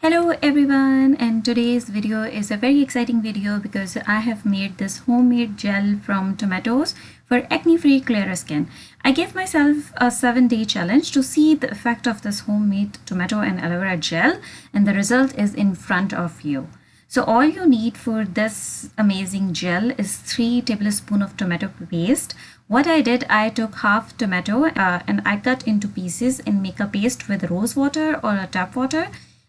Hello everyone, and today's video is a very exciting video because I have made this homemade gel from tomatoes for acne-free clearer skin. I gave myself a 7-day challenge to see the effect of this homemade tomato and aloe vera gel, and the result is in front of you. So all you need for this amazing gel is 3 tablespoons of tomato paste. What I did, I took half tomato and I cut into pieces and make a paste with rose water or a tap water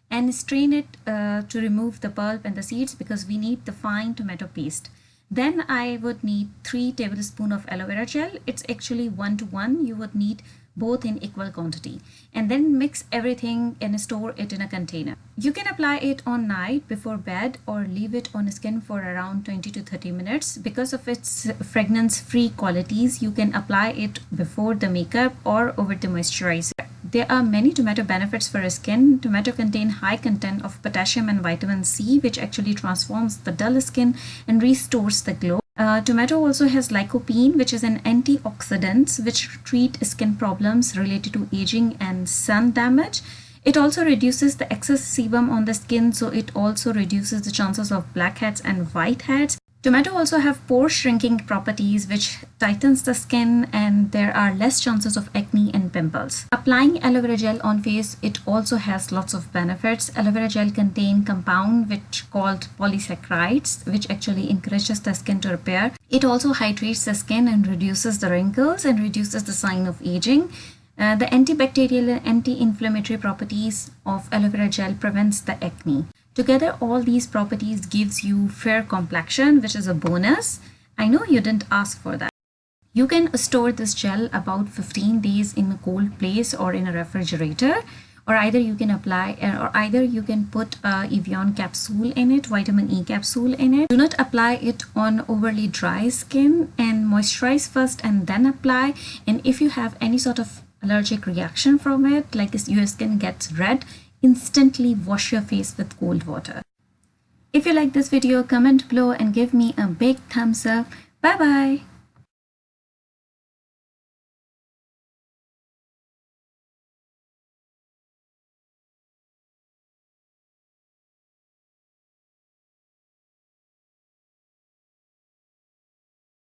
and strain it to remove the pulp and the seeds because we need the fine tomato paste. Then I would need 3 tablespoons of aloe vera gel. It's actually 1 to 1. You would need both in equal quantity, and then mix everything and store it in a container. You can apply it on night before bed or leave it on skin for around 20 to 30 minutes. Because of its fragrance-free qualities, you can apply it before the makeup or over the moisturizer. There are many tomato benefits for skin. Tomato contain high content of potassium and vitamin C, which actually transforms the dull skin and restores the glow. Tomato also has lycopene, which is an antioxidant which treat skin problems related to aging and sun damage. It also reduces the excess sebum on the skin, so it also reduces the chances of blackheads and whiteheads. Tomato also have pore shrinking properties which tightens the skin, and there are less chances of acne and pimples. Applying aloe vera gel on face, it also has lots of benefits. Aloe vera gel contain compound which called polysaccharides, which actually encourages the skin to repair. It also hydrates the skin and reduces the wrinkles and reduces the sign of aging. The antibacterial and anti-inflammatory properties of aloe vera gel prevents the acne. Together, all these properties gives you fair complexion, which is a bonus. I know you didn't ask for that. You can store this gel about 15 days in a cold place or in a refrigerator, or either you can put a Evian capsule in it, vitamin E capsule in it. Do not apply it on overly dry skin, and moisturize first and then apply. And if you have any sort of allergic reaction from it, like your skin gets red, instantly wash your face with cold water. If you like this video, comment below and give me a big thumbs up. Bye bye.